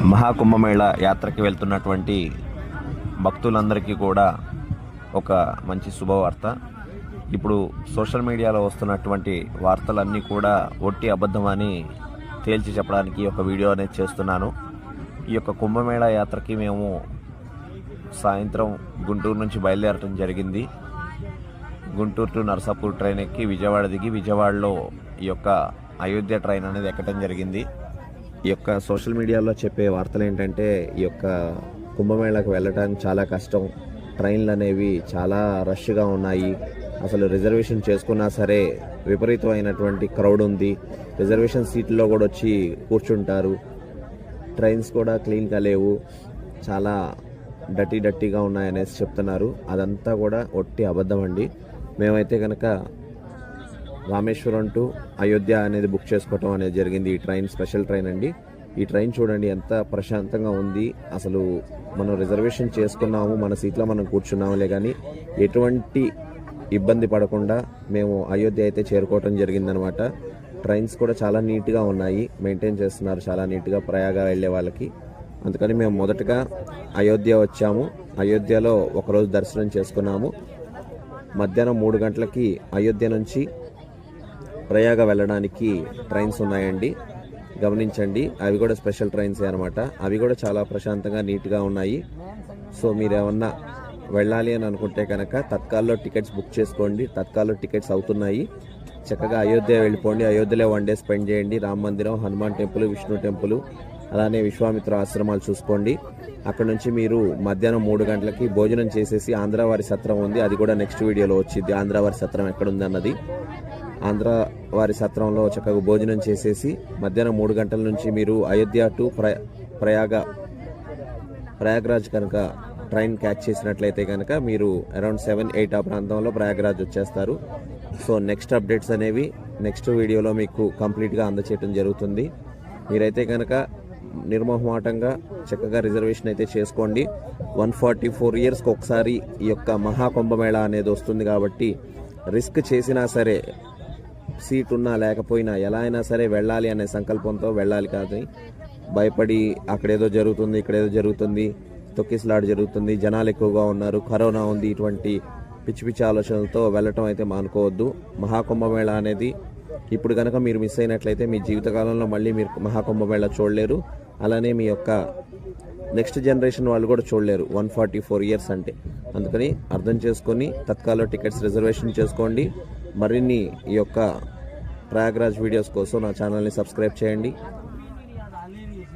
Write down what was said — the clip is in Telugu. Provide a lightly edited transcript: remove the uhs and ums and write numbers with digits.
మహాకుంభమేళ యాత్రకి వెళ్తున్నటువంటి భక్తులందరికీ కూడా ఒక మంచి శుభవార్త. ఇప్పుడు సోషల్ మీడియాలో వస్తున్నటువంటి వార్తలన్నీ కూడా ఒట్టి అబద్ధమని తేల్చి చెప్పడానికి ఒక వీడియో అనేది చేస్తున్నాను. ఈ యొక్క కుంభమేళ యాత్రకి మేము సాయంత్రం గుంటూరు నుంచి బయలుదేరటం జరిగింది. గుంటూరు టు నర్సాపూర్ ట్రైన్ ఎక్కి విజయవాడ దిగి విజయవాడలో ఈ యొక్క అయోధ్య ట్రైన్ అనేది ఎక్కడం జరిగింది. ఈ యొక్క సోషల్ మీడియాలో చెప్పే వార్తలు ఏంటంటే ఈ యొక్క కుంభమేళాకు వెళ్ళడానికి చాలా కష్టం, ట్రైన్లు అనేవి చాలా రష్గా ఉన్నాయి, అసలు రిజర్వేషన్ చేసుకున్నా సరే విపరీతమైనటువంటి క్రౌడ్ ఉంది, రిజర్వేషన్ సీట్లో కూడా వచ్చి కూర్చుంటారు, ట్రైన్స్ కూడా క్లీన్గా లేవు, చాలా డర్టీగా ఉన్నాయనేసి చెప్తున్నారు. అదంతా కూడా ఒట్టి అబద్ధం అండి. మేమైతే కనుక రామేశ్వరం టు అయోధ్య అనేది బుక్ చేసుకోవటం అనేది జరిగింది. ఈ ట్రైన్ స్పెషల్ ట్రైన్ అండి. ఈ ట్రైన్ చూడండి ఎంత ప్రశాంతంగా ఉంది. అసలు మనం రిజర్వేషన్ చేసుకున్నాము, మన సీట్లో మనం కూర్చున్నాములే, కానీ ఎటువంటి ఇబ్బంది పడకుండా మేము అయోధ్య అయితే చేరుకోవటం జరిగిందనమాట. ట్రైన్స్ కూడా చాలా నీట్గా ఉన్నాయి, మెయింటైన్ చేస్తున్నారు చాలా నీట్గా ప్రయాగ వెళ్ళే వాళ్ళకి. అందుకని మేము మొదటగా అయోధ్య వచ్చాము. అయోధ్యలో ఒకరోజు దర్శనం చేసుకున్నాము. మధ్యాహ్నం 3 గంటలకి అయోధ్య నుంచి ప్రయాగ వెళ్ళడానికి ట్రైన్స్ ఉన్నాయండి, గమనించండి. అవి కూడా స్పెషల్ ట్రైన్స్ అనమాట. అవి కూడా చాలా ప్రశాంతంగా నీట్గా ఉన్నాయి. సో మీరు ఏమన్నా వెళ్ళాలి అని అనుకుంటే కనుక తత్కాల్లో టికెట్స్ బుక్ చేసుకోండి. తత్కాల్లో టికెట్స్ అవుతున్నాయి. చక్కగా అయోధ్య వెళ్ళిపోండి. అయోధ్యలో 1 డే స్పెండ్ చేయండి. రామ మందిరం, హనుమాన్ టెంపుల్, విష్ణు టెంపుల్, అలానే విశ్వామిత్ర ఆశ్రమాలు చూసుకోండి. అక్కడ నుంచి మీరు మధ్యాహ్నం 3 గంటలకి భోజనం చేసేసి ఆంధ్రావారి సత్రం ఉంది, అది కూడా నెక్స్ట్ వీడియోలో వచ్చింది. ఆంధ్రావారి సత్రం ఎక్కడుంది అన్నది. ఆంధ్రావారి సత్రంలో చక్కగా భోజనం చేసేసి మధ్యాహ్నం 3 గంటల నుంచి మీరు అయోధ్య టు ప్రయాగ్రాజ్ కనుక ట్రైన్ క్యాచ్ చేసినట్లయితే కనుక మీరు అరౌండ్ 7-8 ఆ ప్రాంతంలో ప్రయాగ్రాజ్ వచ్చేస్తారు. సో నెక్స్ట్ అప్డేట్స్ అనేవి నెక్స్ట్ వీడియోలో మీకు కంప్లీట్గా అందచేయడం జరుగుతుంది. మీరైతే కనుక నిర్మోహమాటంగా చక్కగా రిజర్వేషన్ అయితే చేసుకోండి. 144 ఇయర్స్కి ఒకసారి ఈ యొక్క మహాకుంభమేళా అనేది వస్తుంది కాబట్టి రిస్క్ చేసినా సరే, సీట్ ఉన్నా లేకపోయినా ఎలా అయినా సరే వెళ్ళాలి అనే సంకల్పంతో వెళ్ళాలి. కాదు భయపడి అక్కడేదో జరుగుతుంది, ఇక్కడేదో జరుగుతుంది, తొక్కిసలాట జరుగుతుంది, జనాలు ఎక్కువగా ఉన్నారు, కరోనా ఉంది, ఇటువంటి పిచ్చి పిచ్చి ఆలోచనలతో వెళ్ళటం అయితే మానుకోవద్దు. మహాకుంభమేళా అనేది ఇప్పుడు కనుక మీరు మిస్ అయినట్లయితే మీ జీవితకాలంలో మళ్ళీ మీరు మహాకుంభమేళా చూడలేరు. అలానే మీ యొక్క నెక్స్ట్ జనరేషన్ వాళ్ళు కూడా చూడలేరు 144 ఇయర్స్ అంటే. అందుకని అర్థం చేసుకొని తత్కాల్లో టికెట్స్ రిజర్వేషన్ చేసుకోండి. మరిన్ని ఈ యొక్క ప్రయాగ్రాజ్ వీడియోస్ కోసం నా ఛానల్ని సబ్స్క్రైబ్ చేయండి.